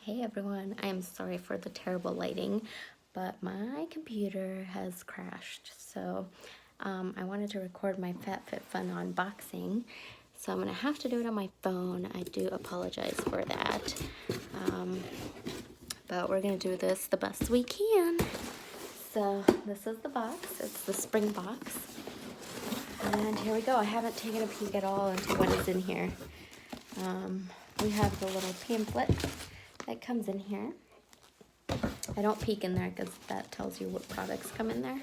Hey everyone, I am sorry for the terrible lighting, but my computer has crashed. So I wanted to record my FabFitFun unboxing, so I'm gonna have to do it on my phone. I do apologize for that, but we're gonna do this the best we can. So this is the box, it's the spring box. And here we go. I haven't taken a peek at all into what is in here. We have the little pamphlet that comes in here. I don't peek in there because that tells you what products come in there.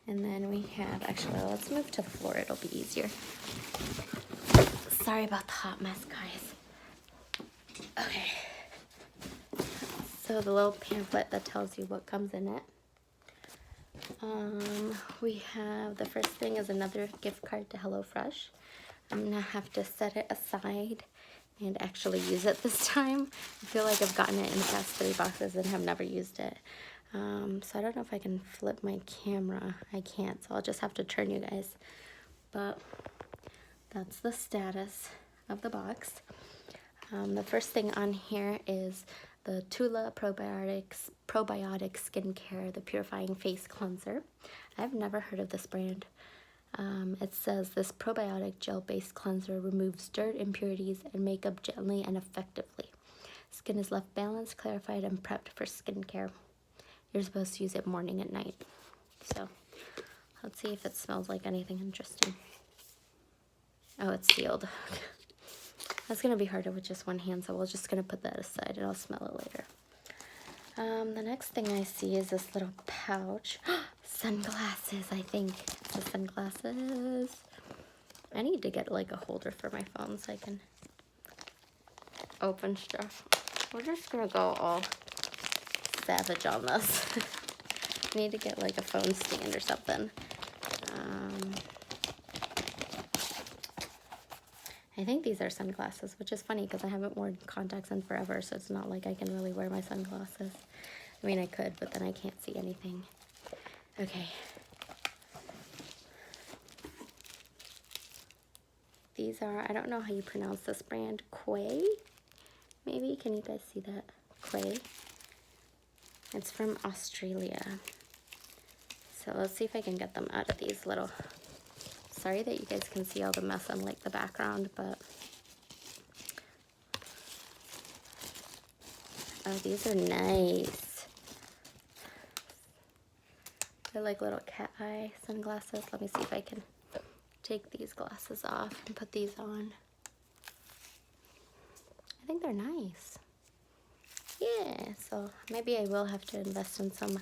And then we have, actually, let's move to the floor. It'll be easier. Sorry about the hot mess, guys. Okay. So the little pamphlet that tells you what comes in it. We have, the first thing is another gift card to HelloFresh. I'm gonna have to set it aside and actually use it this time. I feel like I've gotten it in the past 3 boxes and have never used it. So I don't know if I can flip my camera. I can't, so I'll just have to turn you guys. But that's the status of the box. The first thing on here is the Tula Probiotic Skincare, the Purifying Face Cleanser. I've never heard of this brand. It says this probiotic gel-based cleanser removes dirt, impurities, and makeup gently and effectively. Skin is left balanced, clarified, and prepped for skincare. You're supposed to use it morning and night. So let's see if it smells like anything interesting. Oh, it's sealed. That's gonna be harder with just one hand, so we're just gonna put that aside and I'll smell it later. The next thing I see is this little pouch. Sunglasses, I think. It's the sunglasses. I need to get like a holder for my phone so I can open stuff. We're just gonna go all savage on this. I need to get like a phone stand or something. I think these are sunglasses, which is funny because I haven't worn contacts in forever, so it's not like I can really wear my sunglasses. I mean, I could, but then I can't see anything. Okay. These are, I don't know how you pronounce this brand, Quay? Maybe, can you guys see that? Quay. It's from Australia. So let's see if I can get them out of these little, sorry that you guys can see all the mess on like the background, but oh, these are nice. They're like little cat eye sunglasses. Let me see if I can take these glasses off and put these on. I think they're nice. Yeah, so maybe I will have to invest in some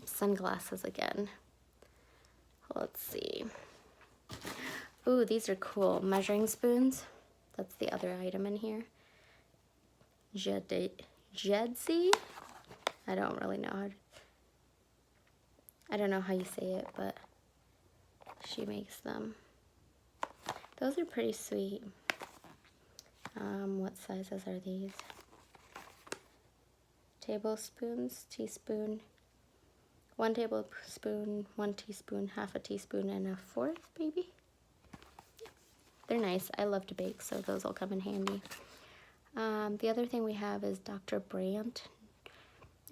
sunglasses again. Let's see. Ooh, these are cool. Measuring spoons. That's the other item in here. Jedzi? I don't really know how to, I don't know how you say it, but she makes them. Those are pretty sweet. What sizes are these? Tablespoons, teaspoon, 1 tablespoon, 1 teaspoon, half a teaspoon, and a 1/4 maybe. They're nice. I love to bake, so those will come in handy. The other thing we have is Dr. Brandt.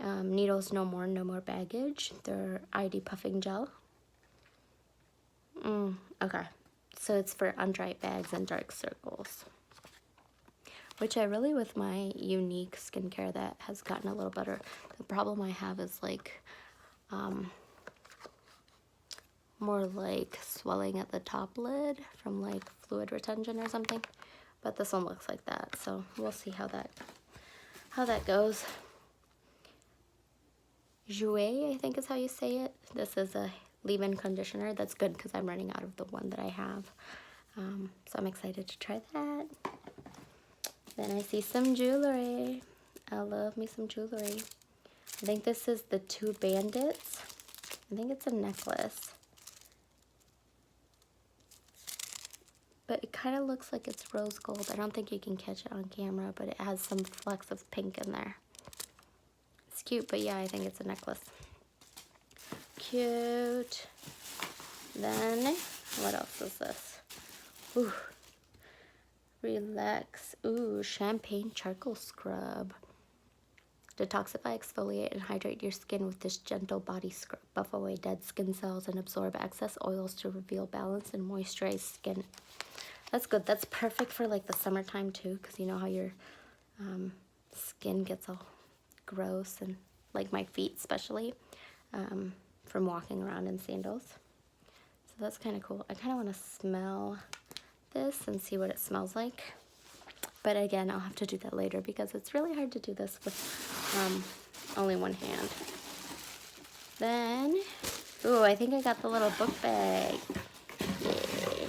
Needles no more, no more baggage. They're ID puffing gel. Okay, so it's for under-eye bags and dark circles, which I really, with my unique skincare, that has gotten a little better. The problem I have is like more like swelling at the top lid from like fluid retention or something, but this one looks like that, so we'll see how that goes. Jouer, I think is how you say it. This is a leave-in conditioner. That's good because I'm running out of the one that I have, so I'm excited to try that. Then I see some jewelry. I love me some jewelry. I think this is the 2 bandits. I think it's a necklace. But it kind of looks like it's rose gold. I don't think you can catch it on camera, but it has some flecks of pink in there. It's cute, but yeah, I think it's a necklace. Cute. Then, what else is this? Ooh. Relax. Ooh, champagne charcoal scrub. Detoxify, exfoliate, and hydrate your skin with this gentle body scrub. Buff away dead skin cells and absorb excess oils to reveal balance and moisturize skin. That's good. That's perfect for like the summertime too, because you know how your skin gets all gross, and like my feet especially, from walking around in sandals. So that's kind of cool. I kind of want to smell this and see what it smells like. But again, I'll have to do that later because it's really hard to do this with only one hand. Then, ooh, I think I got the little book bag. Yay.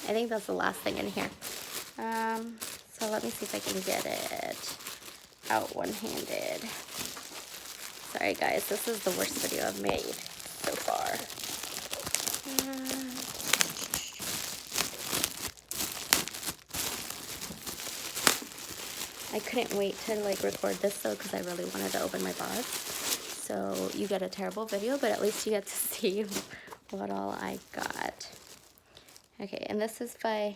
I think that's the last thing in here. So let me see if I can get it out one-handed. Sorry guys, this is the worst video I've made so far. I couldn't wait to like record this though because I really wanted to open my box. So you get a terrible video, but at least you get to see what all I got. Okay, and this is by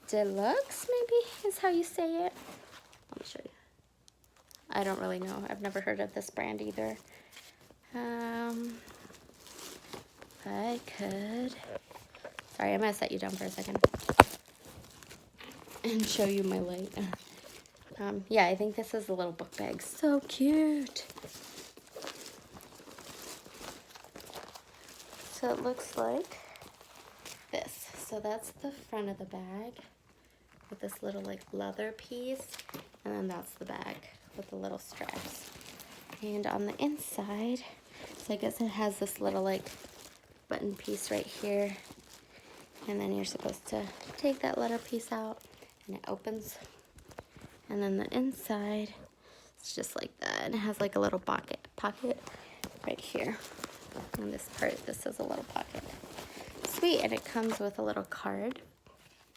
Deluxe, maybe is how you say it. Let me show you. I don't really know. I've never heard of this brand either. I could... Sorry, I'm going to set you down for a second and show you my light. Yeah, I think this is a little book bag. So cute. So it looks like this. So that's the front of the bag with this little like leather piece, and then that's the bag with the little straps. And on the inside, so I guess it has this little like button piece right here, and then you're supposed to take that letter piece out and it opens, and then the inside it's just like that, and it has like a little pocket right here. And this part, this is a little pocket. Sweet. And it comes with a little card.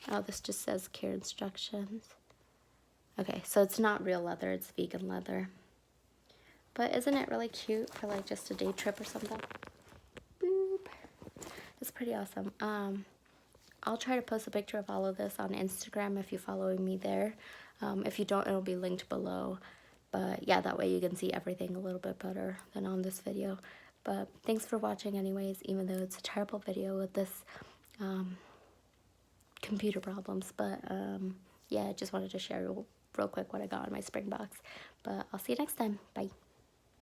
Oh, this just says care instructions. Okay, so it's not real leather, it's vegan leather. But isn't it really cute for like just a day trip or something? Boop. It's pretty awesome. I'll try to post a picture of all of this on Instagram if you're following me there. If you don't, it'll be linked below. But yeah, that way you can see everything a little bit better than on this video. But thanks for watching anyways, even though it's a terrible video with this computer problems. But yeah, I just wanted to share real quick what I got in my spring box. But I'll see you next time. Bye.